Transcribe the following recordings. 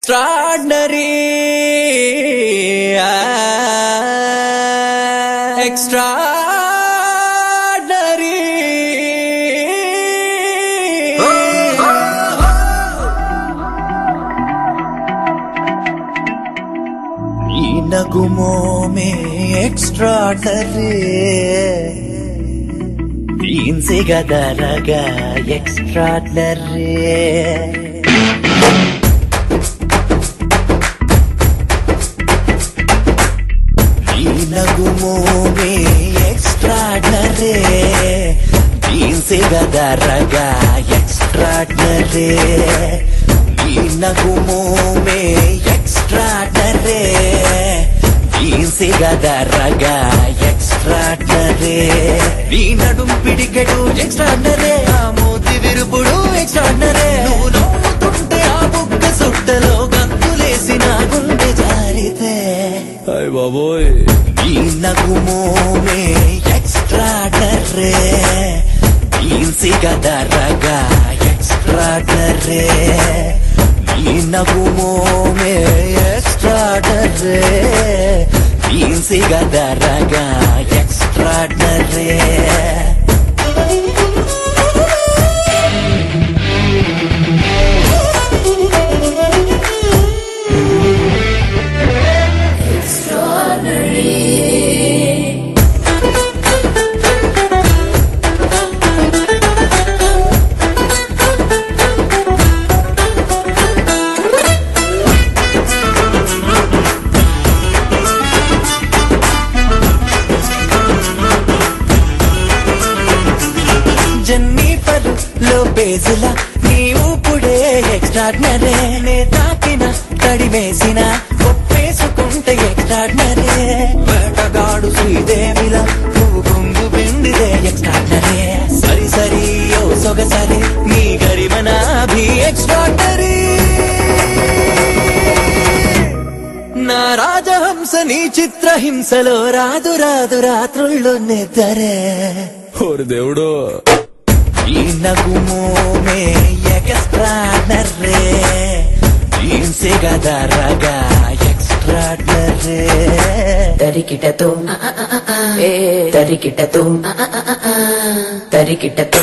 Extraordinary, extraordinary. नगुमो में extraordinary, तीन से गदा रगा extraordinary. नगुमो में extraordinary, तीन से गदा रगा extraordinary. नगुमो में extraordinary, तीन से गदा रगा extraordinary. नी नडुम पिडिकेडु extraordinary, आ मोती विरुपुडु extraordinary. నువ్వు నవ్వుతుంటే ఆ బుగ్గ సుట్టలో గంతులేసిన గుండె జారితే హాయ్ బాబోయ్. నీ నగుమో మే extraordinary, तीन से गदा रगा extraordinary. నీ నగుమో మే extraordinary, तीन से गदा रगा extraordinary. జెన్నిఫర్ లోపెజ్లా నీవు పుడే extraordinary. నే తాకిన తడిమేసిన ఒప్పేసుకుంటే extraordinary. వేటగాడు శ్రీదేవిలా నువ్వు గుంగు పిండిదే extraordinary. సరి సరి ఓ సొగసరి నీ గరిమన భీ extraordinary. నా రాజహంస నీ చిత్రహింసలో రాదు రాదు రాత్రుల్లో నిద్రే. ఓరి దేవుడు. ఈ నగుమో మే extraordinary, तीन से गदा रगा extraordinary. तरिकिटतो तरिकिटतो तरिकिटतो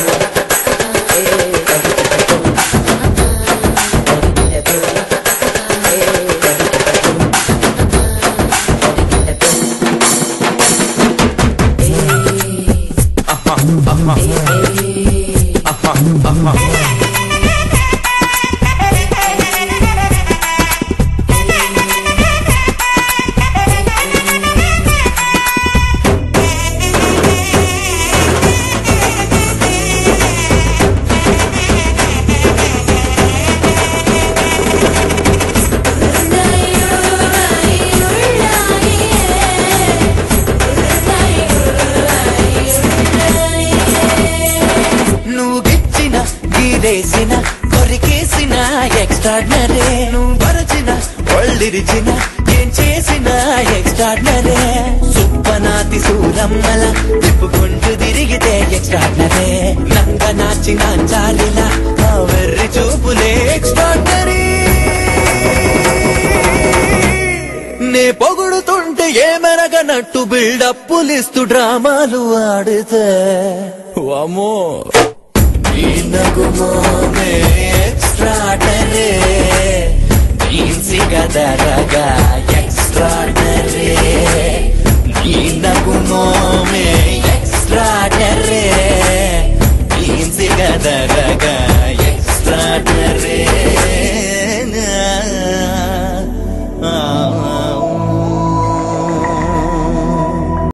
గిరేసిన కొరికేసిన extraordinary. నువ్వు వరచిన ఒళ్ళిరిచిన ఏం చేసిన extraordinary. సుప్పనాతి సూరమ్మల తిప్పుకుంటూ తిరిగితే extraordinary. నంగ నాచిన చాలిలా ఆ వెర్రి చూపులే extraordinary. నే పొగుడుతుంటే ఏమెరగనట్టు బిల్డప్పులిస్తూ డ్రామాలు ఆడితే వామో. नगुमो में extraordinary, तीन से गदा रगा extraordinary. नगुमो में extraordinary, तीन से गदा रगा extraordinary.